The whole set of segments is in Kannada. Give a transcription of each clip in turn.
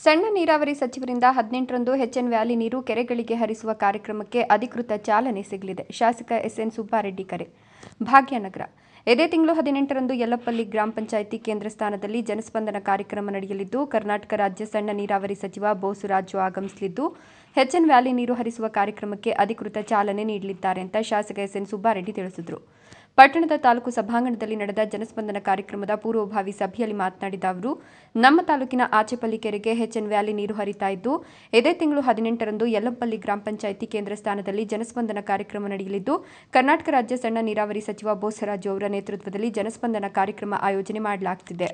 ಸಣ್ಣ ನೀರಾವರಿ ಸಚಿವರಿಂದ 18ರಂದು ಎಚ್ಎನ್ ವ್ಯಾಲಿ ನೀರು ಕೆರೆಗಳಿಗೆ ಹರಿಸುವ ಕಾರ್ಯಕ್ರಮಕ್ಕೆ ಅಧಿಕೃತ ಚಾಲನೆ ಸಿಗಲಿದೆ. ಶಾಸಕ ಎಸ್ಎನ್ ಸುಬ್ಬಾರೆಡ್ಡಿ ಕರೆ. ಭಾಗ್ಯನಗರ. ಇದೇ ತಿಂಗಳು 18ರಂದು ಯಲ್ಲಪಲ್ಲಿ ಗ್ರಾಮ ಪಂಚಾಯಿತಿ ಕೇಂದ್ರ ಸ್ಥಾನದಲ್ಲಿ ಜನಸ್ಪಂದನ ಕಾರ್ಯಕ್ರಮ ನಡೆಯಲಿದ್ದು, ಕರ್ನಾಟಕ ರಾಜ್ಯ ಸಣ್ಣ ನೀರಾವರಿ ಸಚಿವ ಬೋಸರಾಜು ಆಗಮಿಸಲಿದ್ದು, ಎಚ್ಎನ್ ವ್ಯಾಲಿ ನೀರು ಹರಿಸುವ ಕಾರ್ಯಕ್ರಮಕ್ಕೆ ಅಧಿಕೃತ ಚಾಲನೆ ನೀಡಲಿದ್ದಾರೆ ಅಂತ ಶಾಸಕ ಎಸ್ಎನ್ ಸುಬ್ಬಾರೆಡ್ಡಿ ತಿಳಿಸಿದರು. ಪಟ್ಟಣದ ತಾಲೂಕು ಸಭಾಂಗಣದಲ್ಲಿ ನಡೆದ ಜನಸ್ಪಂದನ ಕಾರ್ಯಕ್ರಮದ ಪೂರ್ವಭಾವಿ ಸಭೆಯಲ್ಲಿ ಮಾತನಾಡಿದ ಅವರು, ನಮ್ಮ ತಾಲೂಕಿನ ಆಚೆಪಲ್ಲಿ ಕೆರೆಗೆ ಎಚ್ಎನ್ ವ್ಯಾಲಿ ನೀರು ಹರಿತಾ ಇದ್ದು, ಇದೇ ತಿಂಗಳು 18ರಂದು ಯಲ್ಲಪಲ್ಲಿ ಗ್ರಾಮ ಪಂಚಾಯಿತಿ ಕೇಂದ್ರ ಸ್ಥಾನದಲ್ಲಿ ಜನಸ್ಪಂದನ ಕಾರ್ಯಕ್ರಮ ನಡೆಯಲಿದ್ದು, ಕರ್ನಾಟಕ ರಾಜ್ಯ ಸಣ್ಣ ನೀರಾವರಿ ಸಚಿವ ಬೋಸರಾಜು ಅವರ ನೇತೃತ್ವದಲ್ಲಿ ಜನಸ್ಪಂದನ ಕಾರ್ಯಕ್ರಮ ಆಯೋಜನೆ ಮಾಡಲಾಗುತ್ತಿದೆ.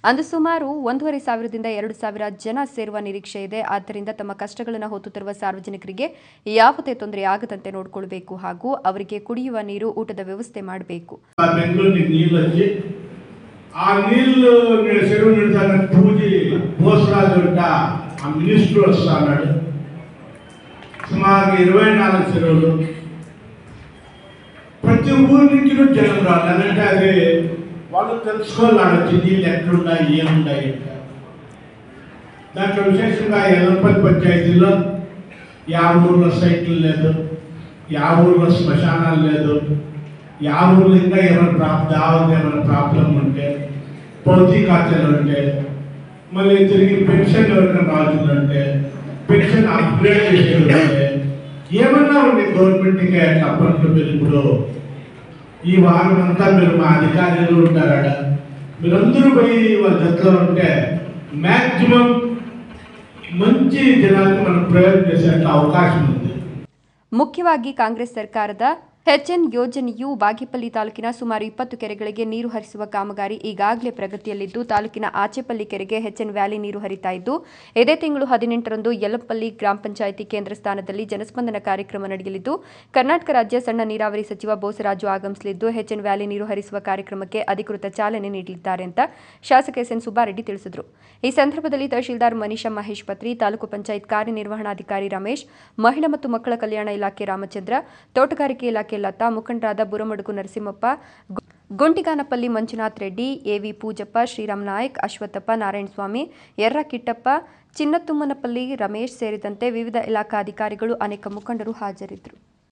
ಅಂದು ಸುಮಾರು 1,500ದಿಂದ 2,000 ಜನ ಸೇರುವ ನಿರೀಕ್ಷೆ ಇದೆ. ಆದ್ದರಿಂದ ತಮ್ಮ ಕಷ್ಟಗಳನ್ನು ಹೊತ್ತು ತರುವ ಸಾರ್ವಜನಿಕರಿಗೆ ಯಾವುದೇ ತೊಂದರೆ ಆಗದಂತೆ ನೋಡಿಕೊಳ್ಳಬೇಕು ಹಾಗೂ ಅವರಿಗೆ ಕುಡಿಯುವ ನೀರು, ಊಟದ ವ್ಯವಸ್ಥೆ ಮಾಡಬೇಕು. ప్రతి ఊరి నుంచి జనం రావాలంటే అది వాళ్ళు తెలుసుకోవాలి జిల్లీలు ఎట్లున్నాయి ఏమున్నాయి. దాంట్లో విశేషంగా యల్లపల్లి పంచాయతీలో యా ఊర్లో సైకిల్ లేదు, యా ఊర్లో శ్మశానాలు లేదు, యా ఊర్లో ఇంకా ఏమైనా ఏమైనా ప్రాబ్లం ఉంటే, పౌతీ ఖాతాలు ఉంటే, మళ్ళీ తిరిగి పెన్షన్ ఎవరికైనా రావాలంటే పెన్షన్ అప్గ్రేడ్ చేసేది ఉంటే ఏమన్నా ఉంది గవర్నమెంట్కి అప్పట్లో మీరు ఇప్పుడు ఈ వారం అంతా మీరు మా అధికారులు ఉంటారట, మీరందరూ పోయి వాళ్ళ జట్లో ఉంటే మ్యాక్సిమం మంచి జనాలకు మనం ಪ್ರಯೋಜನ చేసే ಅವಕಾಶ ఉంది. ಮುಖ್ಯವಾಗಿ ಕಾಂಗ್ರೆಸ್ ಸರ್ಕಾರದ ಎಚ್ಎನ್ ಯೋಜನೆಯು ಬಾಗೇಪಲ್ಲಿ ತಾಲೂಕಿನ ಸುಮಾರು 20 ಕೆರೆಗಳಿಗೆ ನೀರು ಹರಿಸುವ ಕಾಮಗಾರಿ ಈಗಾಗಲೇ ಪ್ರಗತಿಯಲ್ಲಿದ್ದು, ತಾಲೂಕಿನ ಆಚೆಪಲ್ಲಿ ಕೆರೆಗೆ ಎಚ್ಎನ್ ವ್ಯಾಲಿ ನೀರು ಹರಿತಾ ಇದ್ದು, ಇದೇ ತಿಂಗಳು 18ರಂದು ಯಲ್ಲಪಲ್ಲಿ ಗ್ರಾಮ ಪಂಚಾಯಿತಿ ಕೇಂದ್ರ ಸ್ಥಾನದಲ್ಲಿ ಜನಸ್ಪಂದನ ಕಾರ್ಯಕ್ರಮ ನಡೆಯಲಿದ್ದು, ಕರ್ನಾಟಕ ರಾಜ್ಯ ಸಣ್ಣ ನೀರಾವರಿ ಸಚಿವ ಬೋಸರಾಜು ಆಗಮಿಸಲಿದ್ದು, ಎಚ್ಎನ್ ವ್ಯಾಲಿ ನೀರು ಹರಿಸುವ ಕಾರ್ಯಕ್ರಮಕ್ಕೆ ಅಧಿಕೃತ ಚಾಲನೆ ನೀಡಲಿದ್ದಾರೆ ಅಂತ ಶಾಸಕ ಎಸ್ಎನ್ ಸುಬ್ಬಾರೆಡ್ಡಿ ತಿಳಿಸಿದರು. ಈ ಸಂದರ್ಭದಲ್ಲಿ ತಹಶೀಲ್ದಾರ್ ಮನೀಷಾ ಮಹೇಶ್ ಪತ್ರಿ, ತಾಲೂಕು ಪಂಚಾಯತ್ ಕಾರ್ಯನಿರ್ವಹಣಾಧಿಕಾರಿ ರಮೇಶ್, ಮಹಿಳಾ ಮತ್ತು ಮಕ್ಕಳ ಕಲ್ಯಾಣ ಇಲಾಖೆ ರಾಮಚಂದ್ರ, ತೋಟಗಾರಿಕೆ ಇಲಾಖೆ ಲತಾ, ಮುಖಂಡರಾದ ಬುರಮಡುಗು ನರಸಿಂಹಪ್ಪ, ಗುಂಟಿಗಾನಪಲ್ಲಿ ಮಂಜುನಾಥ್ ರೆಡ್ಡಿ, ಎವಿ ಪೂಜಪ್ಪ, ಶ್ರೀರಾಮ್ ನಾಯಕ್, ಅಶ್ವತ್ಥಪ್ಪ, ನಾರಾಯಣಸ್ವಾಮಿ, ಯರ್ರ ಕಿಟ್ಟಪ್ಪ, ಚಿನ್ನತುಮ್ಮನಪಲ್ಲಿ ರಮೇಶ್ ಸೇರಿದಂತೆ ವಿವಿಧ ಇಲಾಖಾ ಅಧಿಕಾರಿಗಳು, ಅನೇಕ ಮುಖಂಡರು ಹಾಜರಿದ್ದರು.